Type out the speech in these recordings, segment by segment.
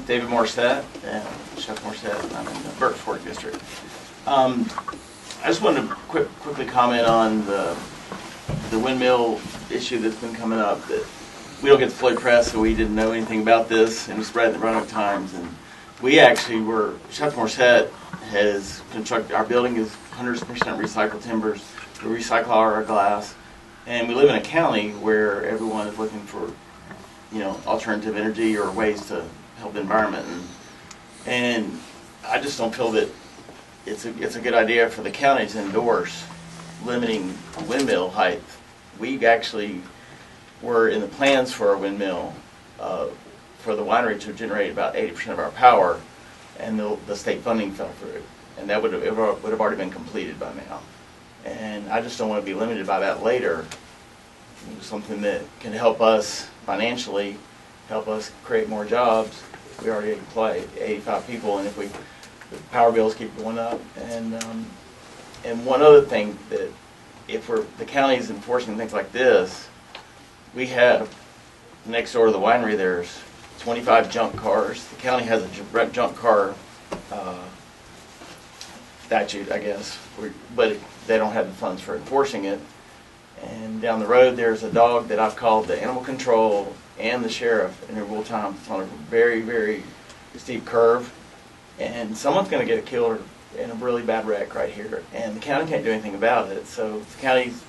David Morissette, Chef Morissette. I'm in the Burke Fork District. I just wanted to quickly comment on the windmill issue that's been coming up. That we don't get the Floyd press, so we didn't know anything about this, and we spread it in the Roanoke Times. And we actually were, Chef Morissette has constructed, our building is 100% recycled timbers. We recycle all our glass, and we live in a county where everyone is looking for, alternative energy or ways to help the environment. And I just don't feel that it's a good idea for the county to endorse limiting windmill height. We actually were in the plans for a windmill for the winery to generate about 80% of our power, and the state funding fell through, and that would have already been completed by now. And I just don't want to be limited by that later. Something that can help us financially, help us create more jobs. We already employ 85 people, and if the power bills keep going up. And one other thing, that if the county is enforcing things like this, we have next door to the winery, there's 25 junk cars. The county has a junk car statute, I guess, but they don't have the funds for enforcing it. And down the road, there's a dog that I've called the animal control and the sheriff in real time. It's on a very, very steep curve, and someone's going to get killed in a really bad wreck right here, and the county can't do anything about it. So if the counties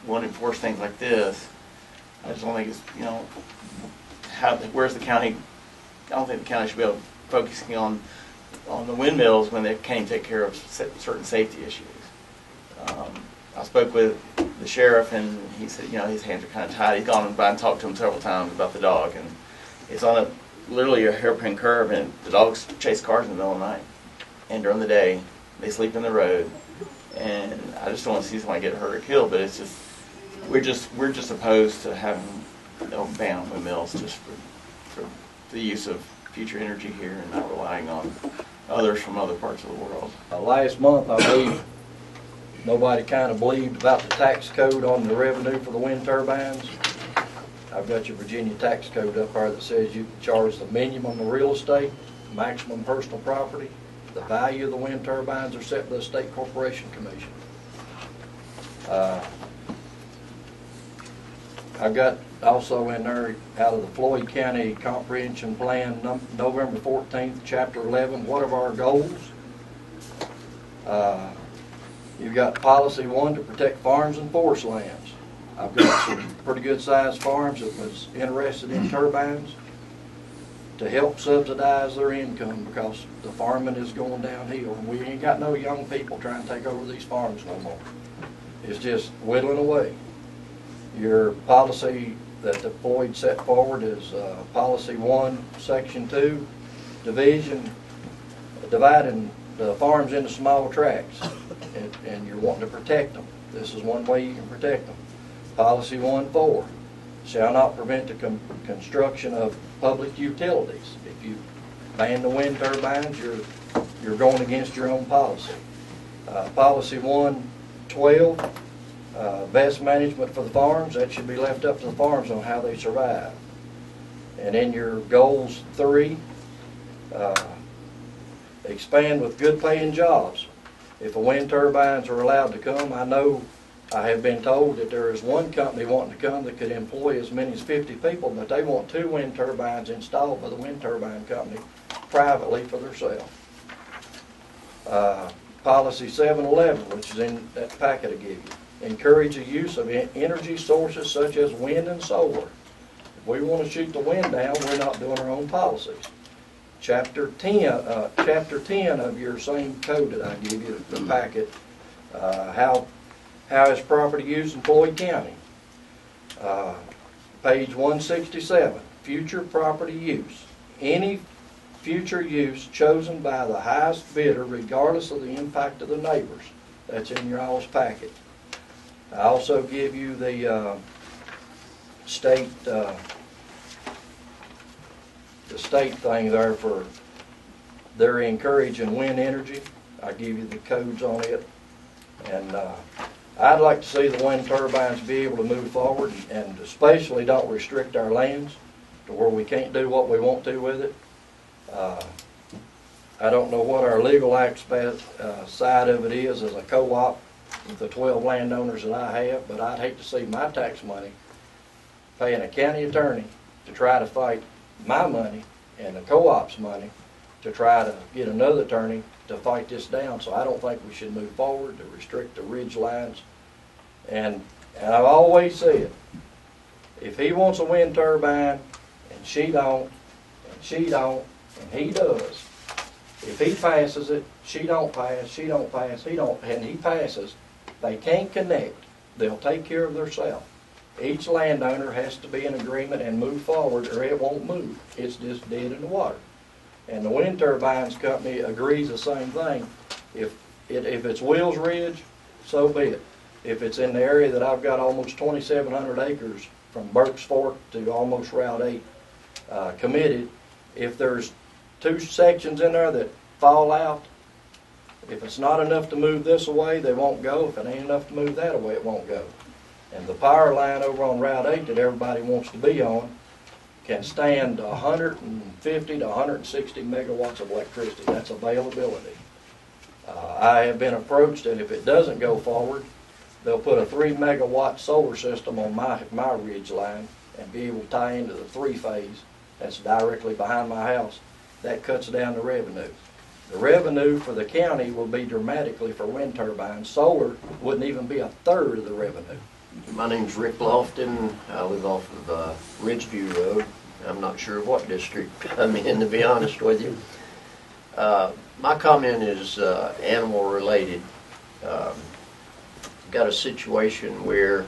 want to enforce things like this, I just don't think it's, where's the county? I don't think the county should be focusing on the windmills when they can't take care of certain safety issues. I spoke with the sheriff, and he said, his hands are kind of tied. He's gone by and talked to him several times about the dog, and it's on literally a hairpin curve, and the dogs chase cars in the middle of the night, and during the day they sleep in the road. And I just don't want to see somebody get hurt or killed, but it's just we're just opposed to having ban on windmills just for the use of future energy here, and not relying on others from other parts of the world. Last month, I believe, nobody kind of believed about the tax code on the revenue for the wind turbines. I've got your Virginia tax code up there that says you can charge the minimum of real estate, maximum personal property. The value of the wind turbines are set by the State Corporation Commission. I've got also in there out of the Floyd County Comprehension Plan, November 14th, Chapter 11, what are our goals? You've got Policy 1 to protect farms and forest lands. I've got some pretty good sized farms that was interested in turbines to help subsidize their income, because the farming is going downhill, and we ain't got no young people trying to take over these farms no more. It's just whittling away. Your policy that the Floyd set forward is Policy 1, Section 2, dividing the farms into small tracts, and you're wanting to protect them. This is one way you can protect them. Policy 1.4, shall not prevent the construction of public utilities. If you ban the wind turbines, you're going against your own policy. Policy 1.12, best management for the farms, that should be left up to the farms on how they survive. And in your goals 3, expand with good paying jobs. If the wind turbines are allowed to come, I have been told that there is one company wanting to come that could employ as many as 50 people, but they want 2 wind turbines installed by the wind turbine company privately for themselves. Policy 7.11, which is in that packet I gave you. Encourage the use of energy sources such as wind and solar. If we want to shoot the wind down, we're not doing our own policies. Chapter 10 of your same code that I give you, the packet, how is property used in Floyd County? Page 167, future property use. Any future use chosen by the highest bidder regardless of the impact of the neighbors. That's in your all's packet. I also give you the state thing there for they're encouraging wind energy. I give you the codes on it, and I'd like to see the wind turbines be able to move forward, and especially don't restrict our lands to where we can't do what we want to with it. I don't know what our legal aspect, side of it is as a co-op with the 12 landowners that I have, but I'd hate to see my tax money paying a county attorney to try to fight my money and the co-op's money to try to get another attorney to fight this down. So I don't think we should move forward to restrict the ridge lines. And I've always said, if he wants a wind turbine and she don't, and she don't, and he does, if he passes it, she don't pass, she don't pass, he don't, and he passes, they can't connect. They'll take care of themselves. Each landowner has to be in agreement and move forward or it won't move. It's just dead in the water. And the wind turbines company agrees the same thing. If it's Wills Ridge, so be it. If it's in the area that I've got almost 2,700 acres from Burke's Fork to almost Route 8 committed, if there's 2 sections in there that fall out, if it's not enough to move this away, they won't go. If it ain't enough to move that away, it won't go. And the power line over on Route 8 that everybody wants to be on can stand 150 to 160 megawatts of electricity. That's availability. I have been approached that if it doesn't go forward, they'll put a 3 megawatt solar system on my ridge line and be able to tie into the 3-phase that's directly behind my house. That cuts down the revenue. The revenue for the county will be dramatically for wind turbines. Solar wouldn't even be a third of the revenue. My name's Rick Lofton. I live off of Ridgeview Road. I'm not sure what district I'm in, to be honest with you. My comment is animal related. Got a situation where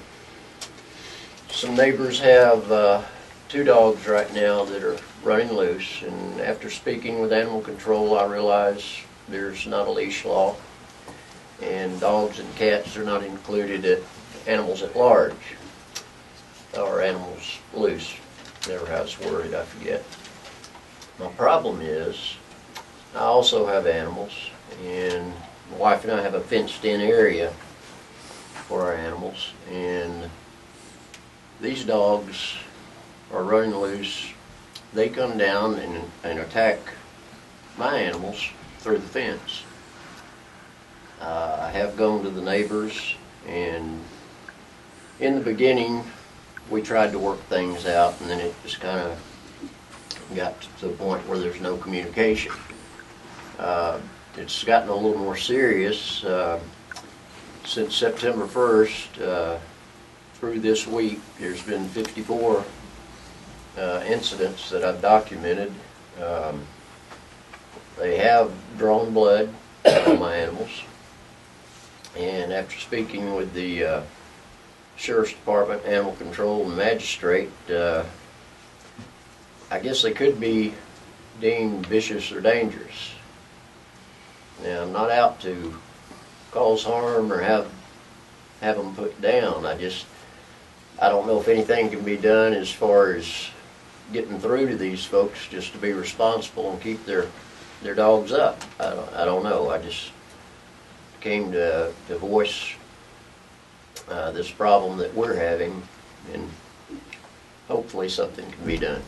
some neighbors have 2 dogs right now that are running loose, and after speaking with animal control, I realize there's not a leash law, and dogs and cats are not included at animals at large, or animals loose, never how it's worded, I forget. My problem is, I also have animals, and my wife and I have a fenced-in area for our animals, and these dogs are running loose. They come down and attack my animals through the fence. I have gone to the neighbors, and in the beginning we tried to work things out, and then it just kind of got to the point where there's no communication. It's gotten a little more serious since September 1st through this week. There's been 54 incidents that I've documented. They have drawn blood on my animals, and after speaking with the Sheriff's Department, Animal Control, and Magistrate, I guess they could be deemed vicious or dangerous. Now, I'm not out to cause harm or have them put down. I don't know if anything can be done as far as getting through to these folks just to be responsible and keep their dogs up. I don't know. I just came to voice this problem that we're having, and hopefully something can be done.